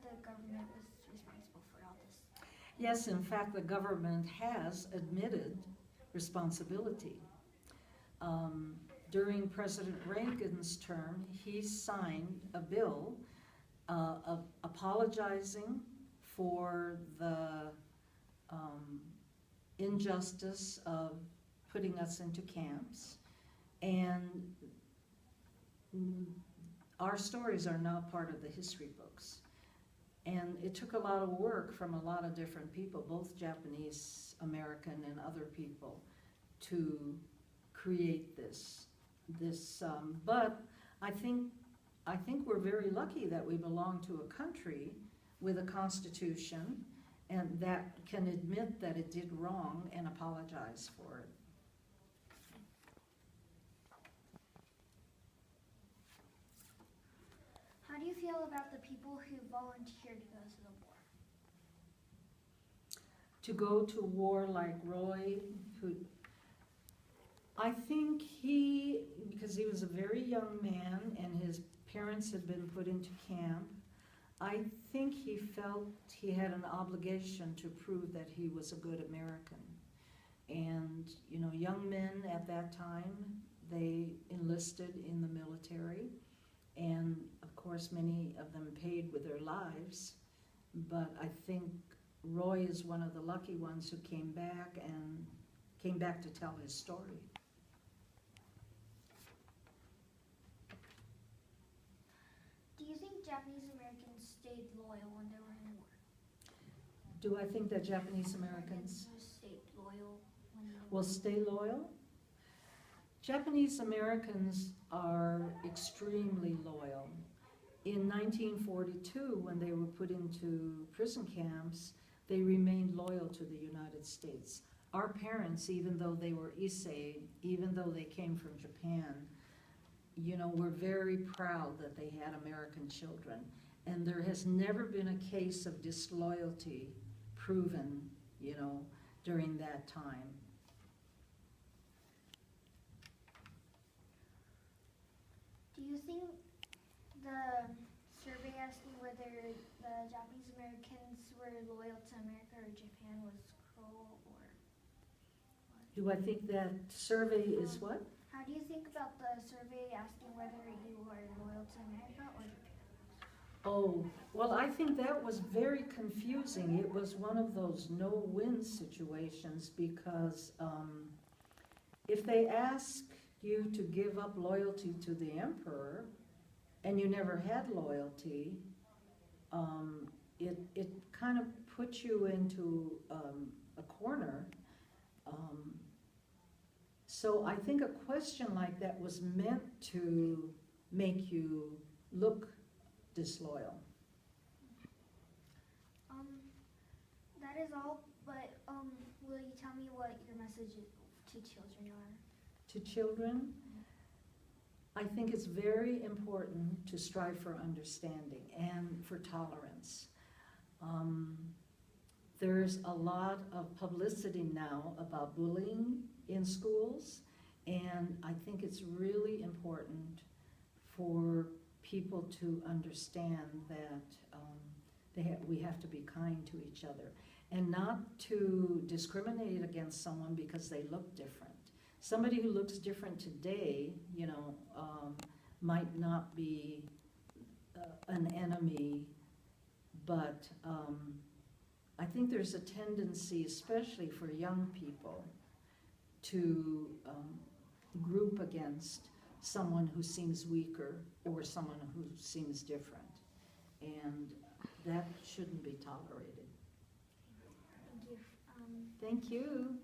that the government was responsible for all this? Yes, in fact, the government has admitted responsibility. During President Reagan's term, he signed a bill of apologizing for the injustice of putting us into camps, and our stories are now part of the history books. And it took a lot of work from a lot of different people, both Japanese, American, and other people, to create this. But I think we're very lucky that we belong to a country with a constitution and that can admit that it did wrong and apologize for it. How do you feel about the people who volunteer to go to the war? To go to war like Roy, I think because he was a very young man and his parents had been put into camp, I think he felt he had an obligation to prove that he was a good American. And, you know, young men at that time, they enlisted in the military. And of course, many of them paid with their lives. But I think Roy is one of the lucky ones who came back to tell his story. Do you think Japanese Americans stayed loyal when they were in war? Do I think that Japanese Americans stayed loyal when they will stay loyal? Japanese Americans are extremely loyal. In 1942, when they were put into prison camps, they remained loyal to the United States. Our parents, even though they were Issei, even though they came from Japan, you know, were very proud that they had American children. And there has never been a case of disloyalty proven, you know, during that time. Do you think the survey asking whether the Japanese Americans were loyal to America or Japan was cruel, or what? Do I think that survey is what? How do you think about the survey asking whether you are loyal to America or Japan? Oh, well, I think that was very confusing. It was one of those no-win situations because if they ask you to give up loyalty to the emperor and you never had loyalty, it kind of puts you into a corner. So I think a question like that was meant to make you look disloyal. That is all, but will you tell me what your message to children are? To children, I think it's very important to strive for understanding and for tolerance. There's a lot of publicity now about bullying in schools, and I think it's really important for people to understand that we have to be kind to each other and not to discriminate against someone because they look different. Somebody who looks different today, you know, might not be an enemy, but I think there's a tendency, especially for young people, to group against someone who seems weaker or someone who seems different. And that shouldn't be tolerated. Thank you. Thank you.